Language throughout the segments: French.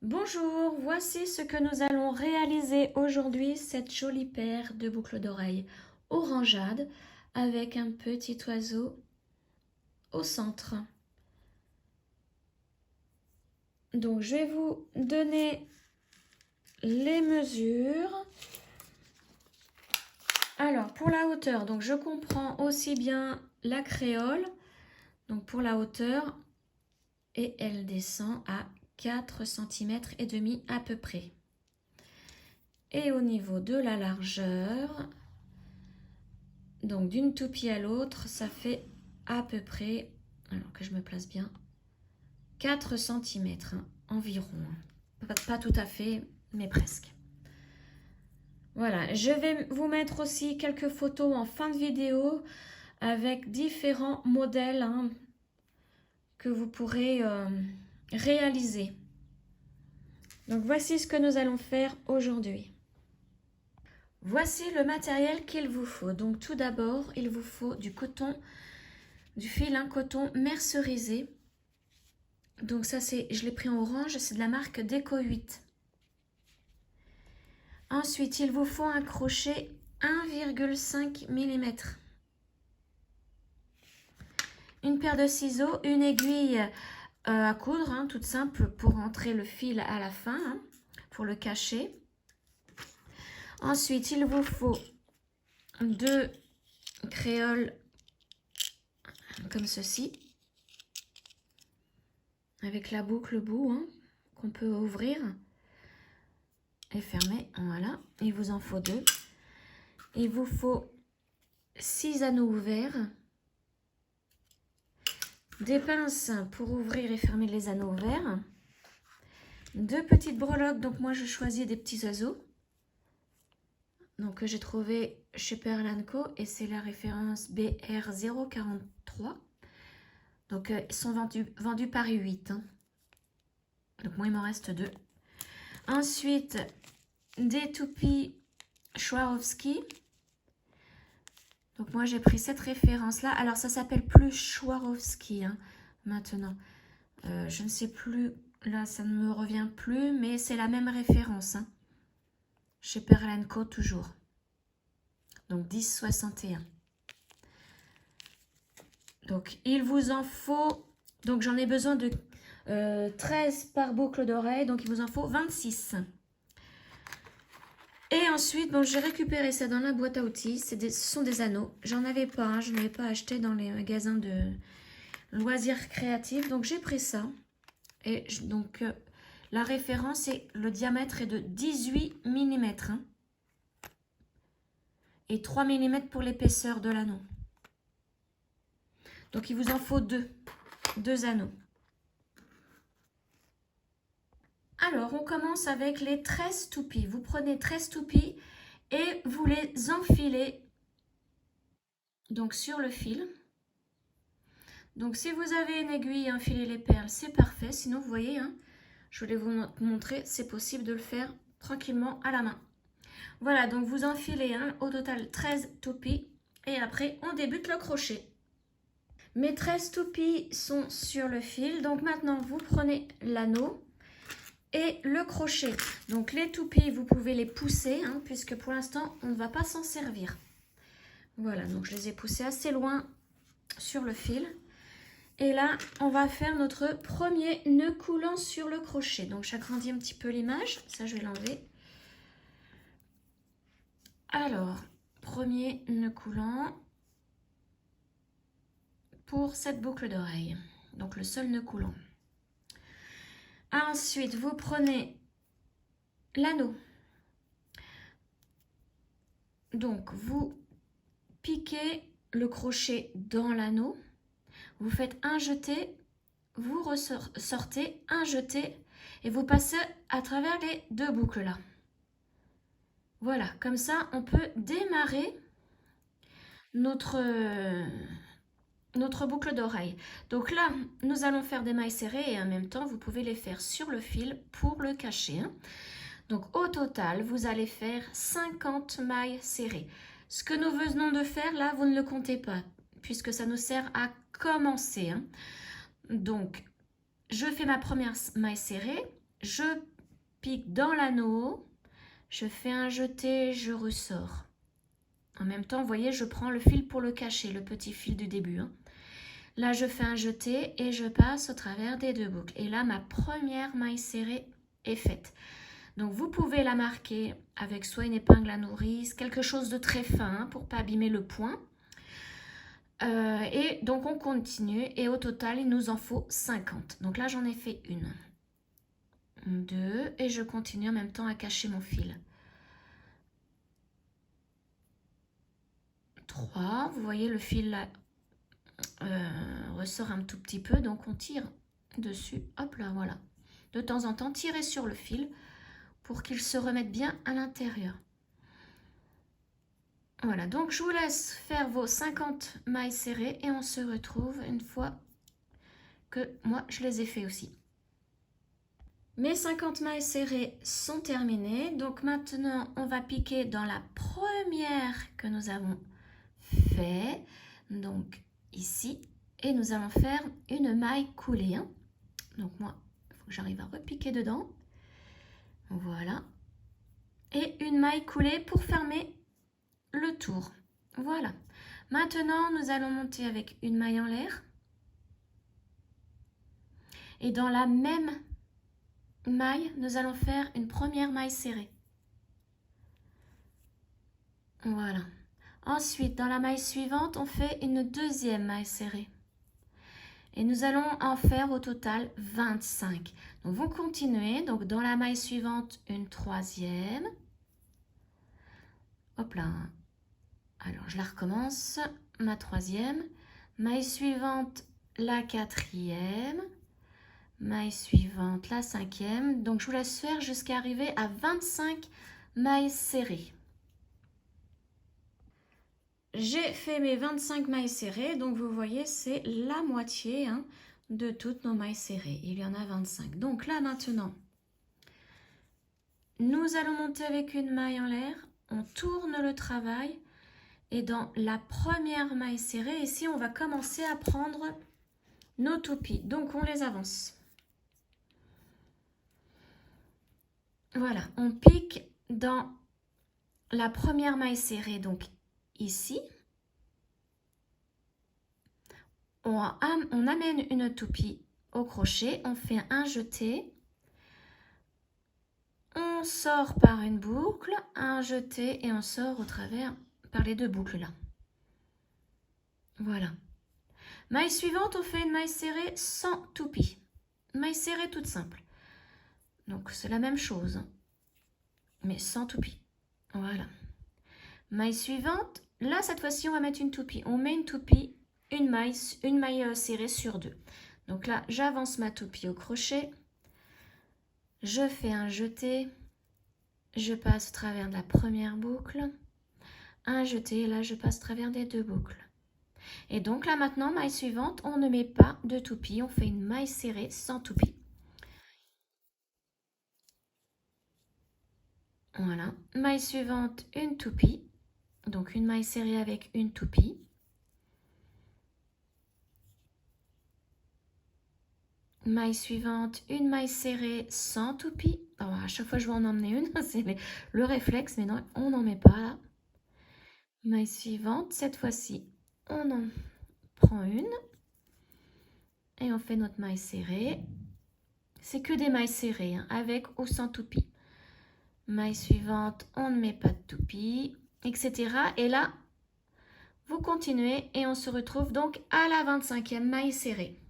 Bonjour, voici ce que nous allons réaliser aujourd'hui, cette jolie paire de boucles d'oreilles orangeade avec un petit oiseau au centre. Donc je vais vous donner les mesures. Alors pour la hauteur, donc je comprends aussi bien la créole, donc pour la hauteur, et elle descend à 4 cm et demi à peu près. Et au niveau de la largeur, donc d'une toupie à l'autre, ça fait à peu près, alors que je me place bien, 4 cm environ. Pas tout à fait, mais presque. Voilà, je vais vous mettre aussi quelques photos en fin de vidéo avec différents modèles que vous pourrez réaliser. Donc voici ce que nous allons faire aujourd'hui. Voici le matériel qu'il vous faut. Donc tout d'abord, il vous faut du coton, du fil coton mercerisé. Donc ça, je l'ai pris en orange, c'est de la marque Déco 8. Ensuite, il vous faut un crochet 1,5 mm. Une paire de ciseaux, une aiguille à coudre, toute simple pour entrer le fil à la fin, pour le cacher. Ensuite, il vous faut 2 créoles comme ceci, avec la boucle au bout, qu'on peut ouvrir et fermer. Voilà, il vous en faut 2. Il vous faut 6 anneaux ouverts, des pinces pour ouvrir et fermer les anneaux ouverts, 2 petites breloques, donc moi je choisis des petits oiseaux, donc que j'ai trouvé chez Pearl & Co et c'est la référence BR043, donc ils sont vendus par 8, donc moi il m'en reste 2. Ensuite des toupies Swarovski. Donc moi j'ai pris cette référence là. Alors ça s'appelle plus Swarovski maintenant. Je ne sais plus, là ça ne me revient plus, mais c'est la même référence. Chez Pearl & Co toujours. Donc 10,61. Donc il vous en faut, donc j'en ai besoin de 13 par boucle d'oreille, donc il vous en faut 26. Et ensuite, bon, j'ai récupéré ça dans la boîte à outils. Ce sont des anneaux. J'en avais pas, je n'avais pas acheté dans les magasins de loisirs créatifs. Donc j'ai pris ça. Et donc la référence est le diamètre est de 18 mm. Et 3 mm pour l'épaisseur de l'anneau. Donc il vous en faut 2 anneaux. Alors on commence avec les 13 toupies. Vous prenez 13 toupies et vous les enfilez donc sur le fil. Donc si vous avez une aiguille, enfiler les perles, c'est parfait. Sinon, vous voyez, je voulais vous montrer, c'est possible de le faire tranquillement à la main. Voilà, donc vous enfilez au total 13 toupies et après on débute le crochet. Mes 13 toupies sont sur le fil, donc maintenant vous prenez l'anneau et le crochet. Donc les toupies, vous pouvez les pousser, puisque pour l'instant on ne va pas s'en servir. Voilà, donc je les ai poussés assez loin sur le fil. Et là, on va faire notre premier nœud coulant sur le crochet. Donc, j'agrandis un petit peu l'image. Ça, je vais l'enlever. Alors, premier nœud coulant pour cette boucle d'oreille. Donc, le seul nœud coulant. Ensuite, vous prenez l'anneau. Donc, vous piquez le crochet dans l'anneau. Vous faites un jeté, vous ressortez, un jeté et vous passez à travers les 2 boucles là. Voilà, comme ça on peut démarrer notre boucle d'oreille. Donc là, nous allons faire des mailles serrées et en même temps, vous pouvez les faire sur le fil pour le cacher. Donc au total, vous allez faire 50 mailles serrées. Ce que nous venons de faire là, vous ne le comptez pas puisque ça nous sert à commencer. Donc, je fais ma première maille serrée. je pique dans l'anneau, je fais un jeté, je ressors. En même temps, vous voyez, je prends le fil pour le cacher, le petit fil du début. Hein. Là, je fais un jeté et je passe au travers des 2 boucles. Et là, ma première maille serrée est faite. Donc, vous pouvez la marquer avec soit une épingle à nourrice, quelque chose de très fin pour ne pas abîmer le point. Et donc, on continue. Et au total, il nous en faut 50. Donc là, j'en ai fait 1, 2. Et je continue en même temps à cacher mon fil. 3. Vous voyez, le fil là, ressort un tout petit peu. Donc, on tire dessus. Hop là, voilà. De temps en temps, tirez sur le fil pour qu'il se remette bien à l'intérieur. Voilà, donc je vous laisse faire vos 50 mailles serrées et on se retrouve une fois que moi je les ai fait aussi. Mes 50 mailles serrées sont terminées, donc maintenant on va piquer dans la première que nous avons fait, donc ici, et nous allons faire une maille coulée. Hein. Donc moi, il faut que j'arrive à repiquer dedans. Voilà. Et une maille coulée pour fermer le tour. Voilà. Maintenant, nous allons monter avec une maille en l'air. Et dans la même maille, nous allons faire une première maille serrée. Voilà. Ensuite, dans la maille suivante, on fait une deuxième maille serrée. Et nous allons en faire au total 25. Donc, vous continuez. Donc, dans la maille suivante, une troisième. Hop là. Alors, je la recommence. Ma troisième. Maille suivante, la quatrième. Maille suivante, la cinquième. Donc, je vous laisse faire jusqu'à arriver à 25 mailles serrées. J'ai fait mes 25 mailles serrées. Donc, vous voyez, c'est la moitié hein, de toutes nos mailles serrées. Il y en a 25. Donc, là, maintenant, nous allons monter avec une maille en l'air. On tourne le travail. Et dans la première maille serrée, ici, on va commencer à prendre nos toupies. Donc, on les avance. Voilà, on pique dans la première maille serrée, donc ici. On amène une toupie au crochet, on fait un jeté. On sort par une boucle, un jeté et on sort au travers par les 2 boucles là. Voilà. Maille suivante, on fait une maille serrée sans toupie. Maille serrée toute simple. Donc c'est la même chose, mais sans toupie. Voilà. Maille suivante, là cette fois-ci on va mettre une toupie. On met une toupie, une maille serrée sur 2. Donc là j'avance ma toupie au crochet, je fais un jeté, je passe au travers de la première boucle, un jeté, et là je passe au travers des 2 boucles. Et donc là maintenant, maille suivante, on ne met pas de toupie, on fait une maille serrée sans toupie. Voilà, maille suivante, une toupie, donc une maille serrée avec une toupie. Maille suivante, une maille serrée sans toupie. Alors, à chaque fois je vais en emmener une, c'est le réflexe, mais non, on n'en met pas là. Maille suivante, cette fois-ci, on en prend une. Et on fait notre maille serrée. C'est que des mailles serrées, hein, avec ou sans toupie. Maille suivante, on ne met pas de toupie, etc. Et là, vous continuez et on se retrouve donc à la 25e maille serrée.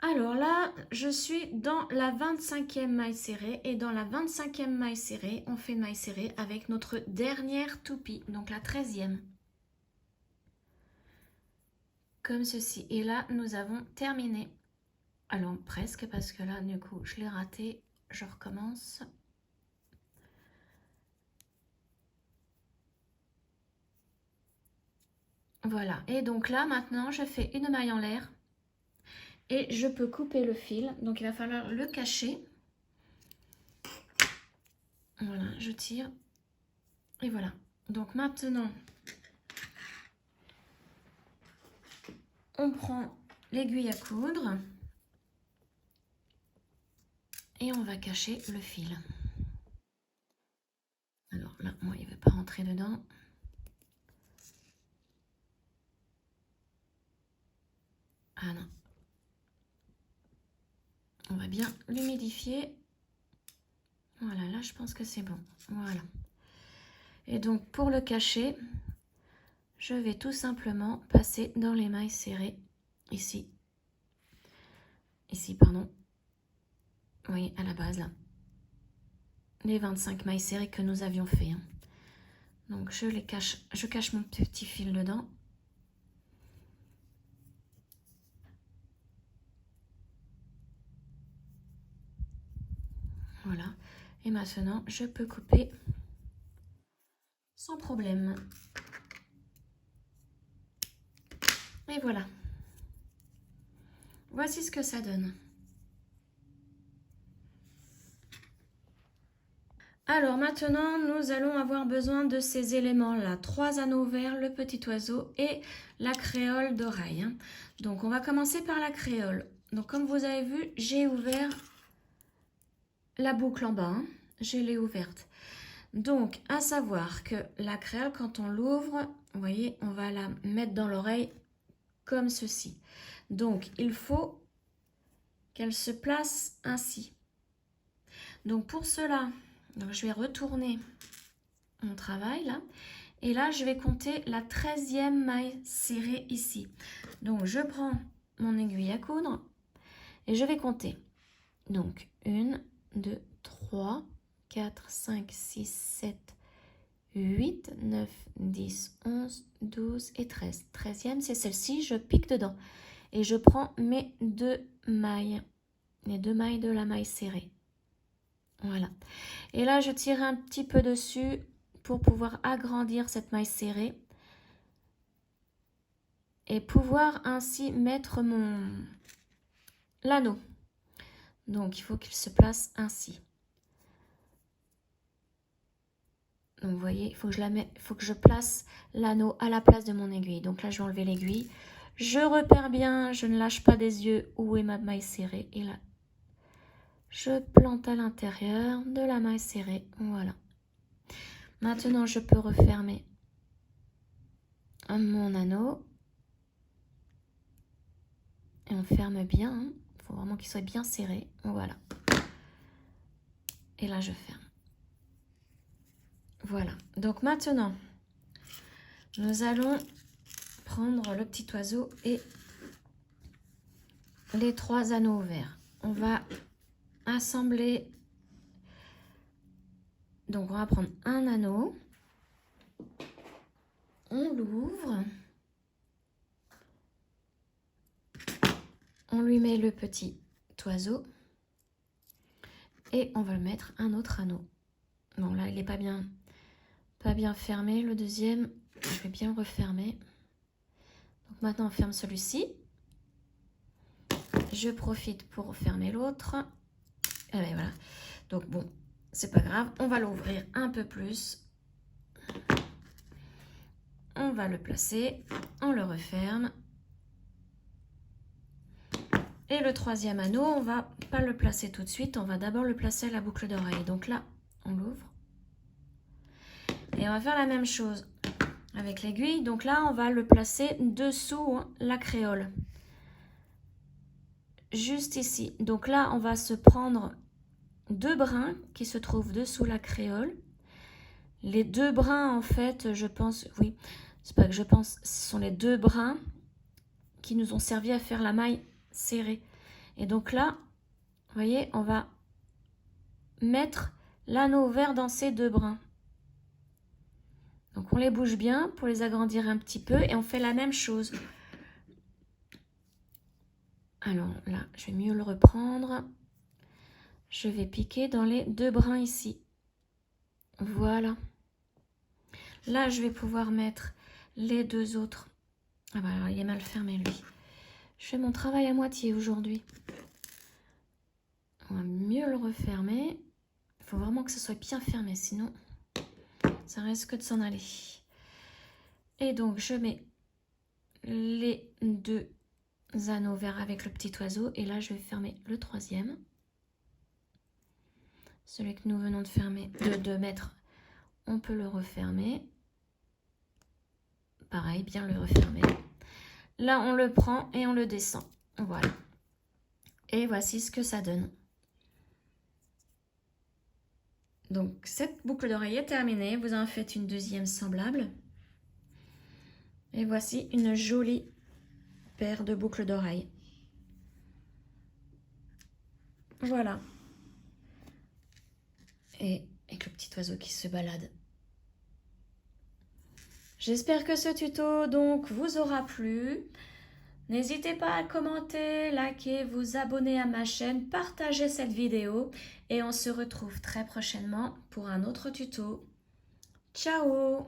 Alors là, je suis dans la 25e maille serrée et dans la 25e maille serrée, on fait une maille serrée avec notre dernière toupie, donc la 13e. Comme ceci. Et là, nous avons terminé. Alors presque parce que là, du coup, je l'ai raté. Je recommence. Voilà. Et donc là, maintenant, je fais une maille en l'air. Et je peux couper le fil, donc il va falloir le cacher. Voilà, je tire. Et voilà. Donc maintenant, on prend l'aiguille à coudre. et on va cacher le fil. Alors là, moi, il ne veut pas rentrer dedans. Ah non. On va bien l'humidifier. Voilà, là, je pense que c'est bon. Voilà. Et donc, pour le cacher, je vais tout simplement passer dans les mailles serrées, ici. Ici, pardon. Vous voyez, à la base, là. Les 25 mailles serrées que nous avions fait. Hein. Donc, je les cache. Je cache mon petit fil dedans. Voilà. Et maintenant, je peux couper sans problème. Et voilà. Voici ce que ça donne. Alors maintenant, nous allons avoir besoin de ces éléments-là. 3 anneaux verts, le petit oiseau et la créole d'oreille. Hein. Donc on va commencer par la créole. Donc comme vous avez vu, j'ai ouvert la boucle en bas. Hein. Je l'ai ouverte. Donc à savoir que la créole, quand on l'ouvre, vous voyez, on va la mettre dans l'oreille comme ceci. Donc il faut qu'elle se place ainsi. Donc pour cela, donc je vais retourner mon travail là. Et là, je vais compter la 13e maille serrée ici. Donc je prends mon aiguille à coudre et je vais compter. Donc 1, 2, 3, 4, 5, 6, 7, 8, 9, 10, 11, 12 et 13. 13e, c'est celle-ci, je pique dedans. Et je prends mes 2 mailles. Les 2 mailles de la maille serrée. Voilà. Et là, je tire un petit peu dessus pour pouvoir agrandir cette maille serrée. Et pouvoir ainsi mettre l'anneau. Donc, il faut qu'il se place ainsi. Donc, vous voyez, il faut que je place l'anneau à la place de mon aiguille. Donc là, je vais enlever l'aiguille. Je repère bien, je ne lâche pas des yeux où est ma maille serrée. Et là, je plante à l'intérieur de la maille serrée. Voilà. Maintenant, je peux refermer mon anneau. Et on ferme bien. Il faut vraiment qu'il soit bien serré. Voilà. Et là, je ferme. Voilà. Donc maintenant, nous allons prendre le petit oiseau et les 3 anneaux verts. On va assembler. Donc, on va prendre un anneau. On l'ouvre. On lui met le petit oiseau. Et on va le mettre un autre anneau. Bon, là, il n'est pas bien fermé. Le deuxième, je vais bien le refermer. Donc, maintenant, on ferme celui-ci. Je profite pour fermer l'autre. Et bien, voilà. Donc, bon, c'est pas grave. On va l'ouvrir un peu plus. On va le placer. On le referme. Et le 3e anneau, on va pas le placer tout de suite. On va d'abord le placer à la boucle d'oreille. Donc là, on l'ouvre. Et on va faire la même chose avec l'aiguille. Donc là, on va le placer dessous la créole. Juste ici. Donc là, on va se prendre 2 brins qui se trouvent dessous la créole. Les 2 brins, en fait, je pense, oui, c'est pas que je pense, ce sont les 2 brins qui nous ont servi à faire la maille serrée. Et donc là, vous voyez, on va mettre l'anneau vert dans ces 2 brins. Donc on les bouge bien pour les agrandir un petit peu et on fait la même chose. Alors là, je vais mieux le reprendre. Je vais piquer dans les 2 brins ici. Voilà. Là, je vais pouvoir mettre les 2 autres. Ah bah alors, il est mal fermé lui. Je fais mon travail à moitié aujourd'hui. On va mieux le refermer. Il faut vraiment que ce soit bien fermé, sinon ça risque de s'en aller. Et donc, je mets les 2 anneaux verts avec le petit oiseau. Et là, je vais fermer le 3e. Celui que nous venons de fermer, de mettre, on peut le refermer. Pareil, bien le refermer. Là, on le prend et on le descend. Voilà. Et voici ce que ça donne. Donc, cette boucle d'oreille est terminée. Vous en faites une deuxième semblable. Et voici une jolie paire de boucles d'oreilles. Voilà. Et avec le petit oiseau qui se balade. J'espère que ce tuto donc vous aura plu. N'hésitez pas à commenter, liker, vous abonner à ma chaîne, partager cette vidéo et on se retrouve très prochainement pour un autre tuto. Ciao!